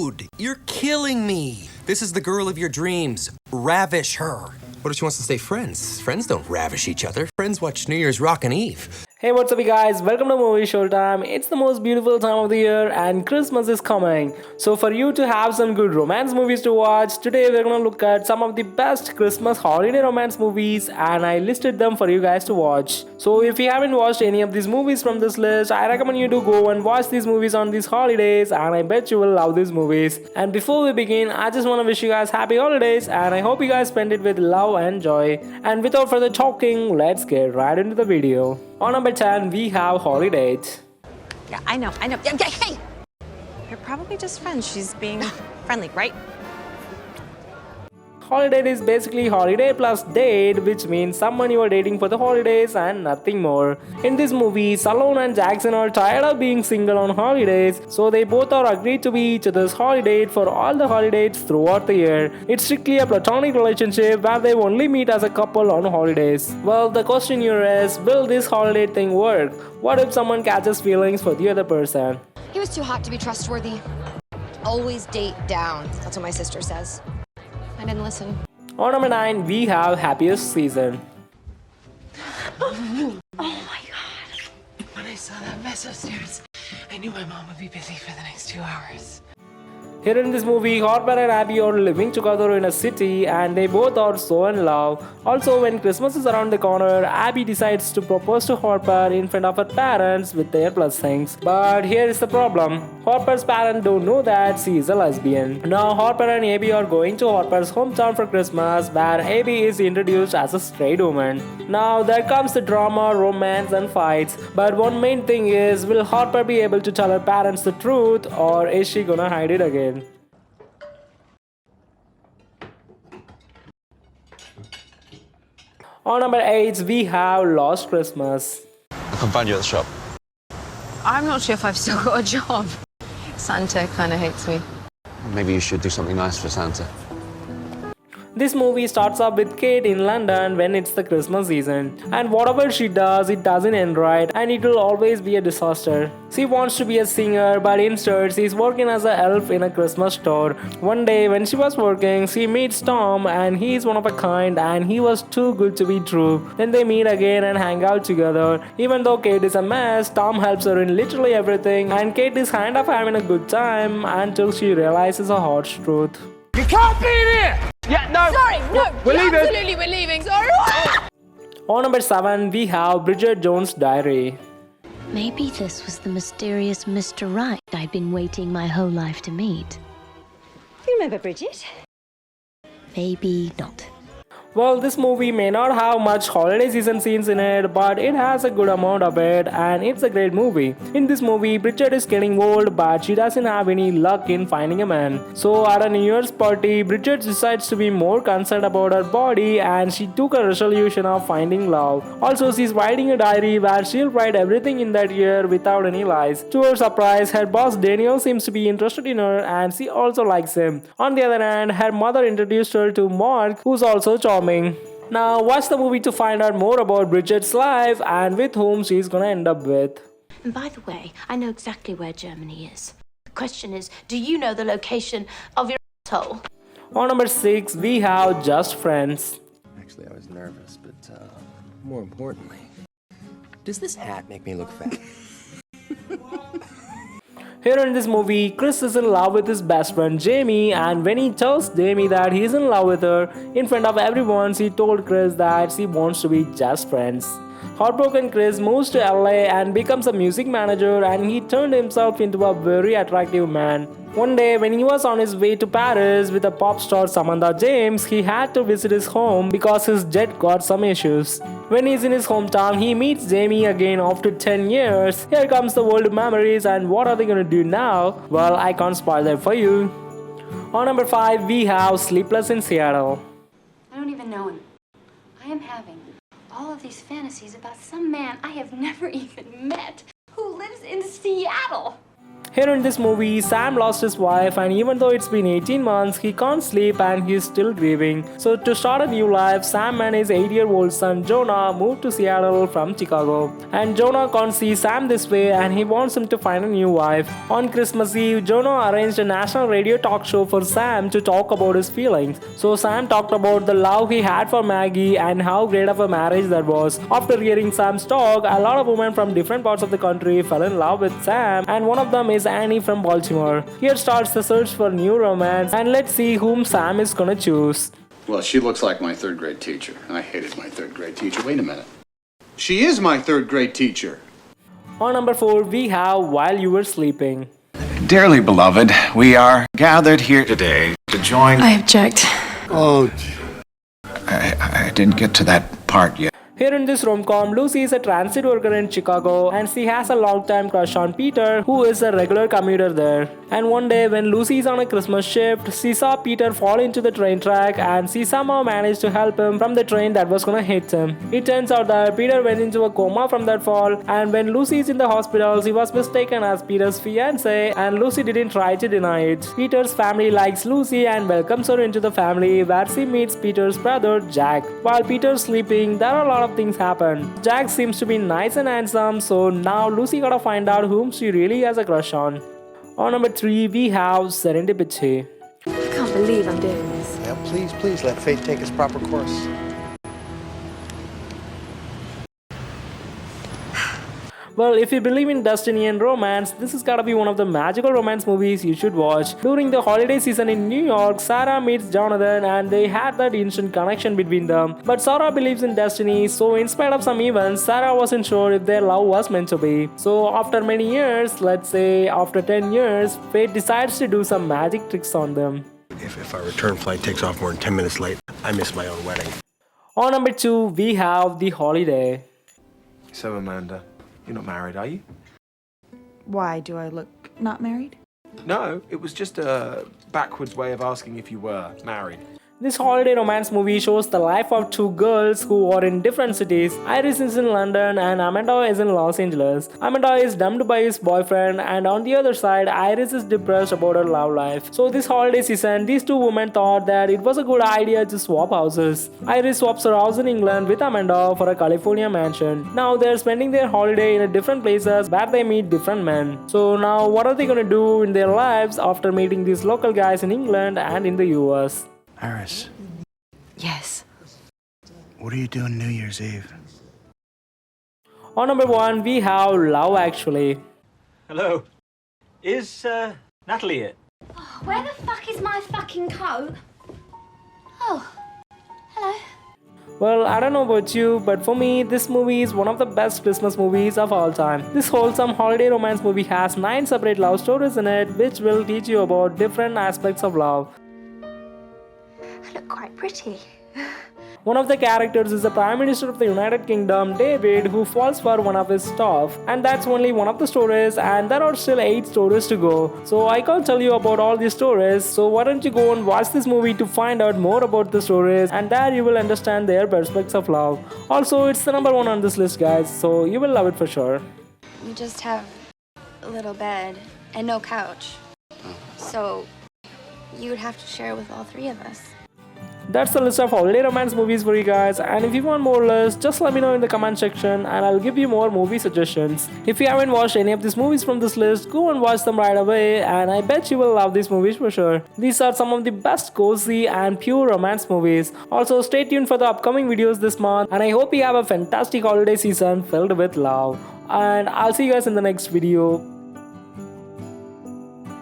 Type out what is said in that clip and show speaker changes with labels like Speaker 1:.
Speaker 1: rude. You're killing me. This is the girl of your dreams. Ravish her. What if she wants to stay friends? Friends don't ravish each other. Friends watch New Year's Rockin' Eve.
Speaker 2: Hey, what's up you guys? Welcome to Movie Showtime. It's the most beautiful time of the year and Christmas is coming. So for you to have some good romance movies to watch, today we're gonna look at some of the best Christmas holiday romance movies and I listed them for you guys to watch. So if you haven't watched any of these movies from this list, I recommend you to go and watch these movies on these holidays and I bet you will love these movies. And before we begin, I just want to wish you guys happy holidays and I hope you guys spend it with love and joy. And without further talking, let's get right into the video. On number 10, we have Holidate.
Speaker 3: Yeah, I know. Yeah, hey! You're probably just friends. She's being friendly, right?
Speaker 2: Holidate is basically holiday plus date, which means someone you are dating for the holidays and nothing more. In this movie, Salon and Jackson are tired of being single on holidays, so they both are agreed to be each other's holiday for all the holidays throughout the year. It's strictly a platonic relationship where they only meet as a couple on holidays. Well, the question here is, will this holiday thing work? What if someone catches feelings for the other person?
Speaker 4: He was too hot to be trustworthy. Always date down. That's what my sister says. I didn't listen.
Speaker 2: On number 9, we have Happiest season.
Speaker 5: Oh my god. When I saw that mess upstairs, I knew my mom would be busy for the next 2 hours.
Speaker 2: Here in this movie, Harper and Abby are living together in a city and they both are so in love. Also, when Christmas is around the corner, Abby decides to propose to Harper in front of her parents with their blessings. But here is the problem. Harper's parents don't know that she is a lesbian. Now, Harper and Abby are going to Harper's hometown for Christmas where Abby is introduced as a straight woman. Now, there comes the drama, romance and fights. But one main thing is, will Harper be able to tell her parents the truth or is she gonna hide it again? On number 8, we have Lost Christmas.
Speaker 6: I can find you at the shop.
Speaker 3: I'm not sure if I've still got a job. Santa kind of hates me.
Speaker 6: Maybe you should do something nice for Santa.
Speaker 2: This movie starts off with Kate in London when it's the Christmas season. And whatever she does, it doesn't end right and it will always be a disaster. She wants to be a singer but instead she's working as an elf in a Christmas store. One day when she was working, she meets Tom and he's one of a kind and he was too good to be true. Then they meet again and hang out together. Even though Kate is a mess, Tom helps her in literally everything and Kate is kind of having a good time until she realizes a harsh truth.
Speaker 7: You can't be in here! Yeah, no!
Speaker 4: Sorry, no!
Speaker 7: We're leaving!
Speaker 4: Absolutely, we're leaving! Sorry!
Speaker 2: On number 7, we have Bridget Jones' Diary.
Speaker 8: Maybe this was the mysterious Mr. Right I've been waiting my whole life to meet.
Speaker 3: You remember Bridget?
Speaker 8: Maybe not.
Speaker 2: Well, this movie may not have much holiday season scenes in it, but it has a good amount of it and it's a great movie. In this movie, Bridget is getting old but she doesn't have any luck in finding a man. So at a New Year's party, Bridget decides to be more concerned about her body and she took a resolution of finding love. Also, she's writing a diary where she'll write everything in that year without any lies. To her surprise, her boss Daniel seems to be interested in her and she also likes him. On the other hand, her mother introduced her to Mark, who's also charming. Now watch the movie to find out more about Bridget's life and with whom she's gonna end up with.
Speaker 8: And by the way, I know exactly where Germany is. The question is, do you know the location of your asshole?
Speaker 2: On number 6, we have Just Friends.
Speaker 1: Actually, I was nervous, but more importantly, does this hat make me look fat?
Speaker 2: Here in this movie, Chris is in love with his best friend Jamie and when he tells Jamie that he's in love with her, in front of everyone she told Chris that she wants to be just friends. Heartbroken Chris moves to LA and becomes a music manager and he turned himself into a very attractive man. One day when he was on his way to Paris with a pop star Samantha James, he had to visit his home because his jet got some issues. When he's in his hometown, he meets Jamie again after 10 years. Here comes the world of memories and what are they gonna do now? Well, I can't spoil that for you. On number 5, we have Sleepless in Seattle.
Speaker 9: I don't even know him. I am having all of these fantasies about some man I have never even met who lives in Seattle.
Speaker 2: Here in this movie, Sam lost his wife, and even though it's been 18 months, he can't sleep and he's still grieving. So to start a new life, Sam and his 8-year-old son Jonah moved to Seattle from Chicago. And Jonah can't see Sam this way and he wants him to find a new wife. On Christmas Eve, Jonah arranged a national radio talk show for Sam to talk about his feelings. So Sam talked about the love he had for Maggie and how great of a marriage that was. After hearing Sam's talk, a lot of women from different parts of the country fell in love with Sam, and one of them is Annie from Baltimore. Here starts the search for new romance, and let's see whom Sam is gonna choose.
Speaker 10: Well, she looks like my third grade teacher. I hated my third grade teacher. Wait a minute. She is my third grade teacher.
Speaker 2: On number 4, we have While You Were Sleeping.
Speaker 11: Dearly beloved, we are gathered here today to join...
Speaker 3: I object.
Speaker 11: Oh, I didn't get to that part yet.
Speaker 2: Here in this rom-com, Lucy is a transit worker in Chicago and she has a long-time crush on Peter, who is a regular commuter there. And one day when Lucy is on a Christmas shift, she saw Peter fall into the train track and she somehow managed to help him from the train that was gonna hit him. It turns out that Peter went into a coma from that fall, and when Lucy is in the hospital, she was mistaken as Peter's fiancée, and Lucy didn't try to deny it. Peter's family likes Lucy and welcomes her into the family, where she meets Peter's brother Jack. While Peter's sleeping, there are a lot of things happen. Jack seems to be nice and handsome, so now Lucy gotta find out whom she really has a crush on. On number 3, we have Serendipity.
Speaker 9: I can't believe I'm doing this.
Speaker 12: Yeah, please let fate take its proper course.
Speaker 2: Well, if you believe in destiny and romance, this is gotta be one of the magical romance movies you should watch. During the holiday season in New York, Sarah meets Jonathan and they had that instant connection between them. But Sarah believes in destiny, so in spite of some events, Sarah wasn't sure if their love was meant to be. So after many years, let's say after 10 years, fate decides to do some magic tricks on them.
Speaker 12: If our return flight takes off more than 10 minutes late, I miss my own wedding.
Speaker 2: On number 2, we have The Holiday.
Speaker 12: So, Amanda, you're not married, are you?
Speaker 9: Why do I look not married?
Speaker 12: No, it was just a backwards way of asking if you were married.
Speaker 2: This holiday romance movie shows the life of two girls who are in different cities. Iris is in London and Amanda is in Los Angeles. Amanda is dumped by his boyfriend, and on the other side, Iris is depressed about her love life. So this holiday season, these two women thought that it was a good idea to swap houses. Iris swaps her house in England with Amanda for a California mansion. Now they're spending their holiday in different places where they meet different men. So now what are they gonna do in their lives after meeting these local guys in England and in the US?
Speaker 12: Iris.
Speaker 9: Yes.
Speaker 12: What are you doing New Year's Eve?
Speaker 2: On number 1, we have Love Actually.
Speaker 7: Hello. Is Natalie here?
Speaker 8: Oh, where the fuck is my fucking coat? Oh, hello.
Speaker 2: Well, I don't know about you, but for me, this movie is one of the best Christmas movies of all time. This wholesome holiday romance movie has 9 separate love stories in it, which will teach you about different aspects of love.
Speaker 8: I look quite pretty.
Speaker 2: One of the characters is the Prime Minister of the United Kingdom, David, who falls for one of his staff. And that's only one of the stories, and there are still 8 stories to go. So I can't tell you about all these stories, so why don't you go and watch this movie to find out more about the stories, and there you will understand their perspectives of love. Also, it's the number 1 on this list, guys, so you will love it for sure.
Speaker 4: We just have a little bed and no couch. So you would have to share with all 3 of us.
Speaker 2: That's the list of holiday romance movies for you guys, and if you want more lists, just let me know in the comment section and I'll give you more movie suggestions. If you haven't watched any of these movies from this list, go and watch them right away, and I bet you will love these movies for sure. These are some of the best cozy and pure romance movies. Also, stay tuned for the upcoming videos this month, and I hope you have a fantastic holiday season filled with love. And I'll see you guys in the next video.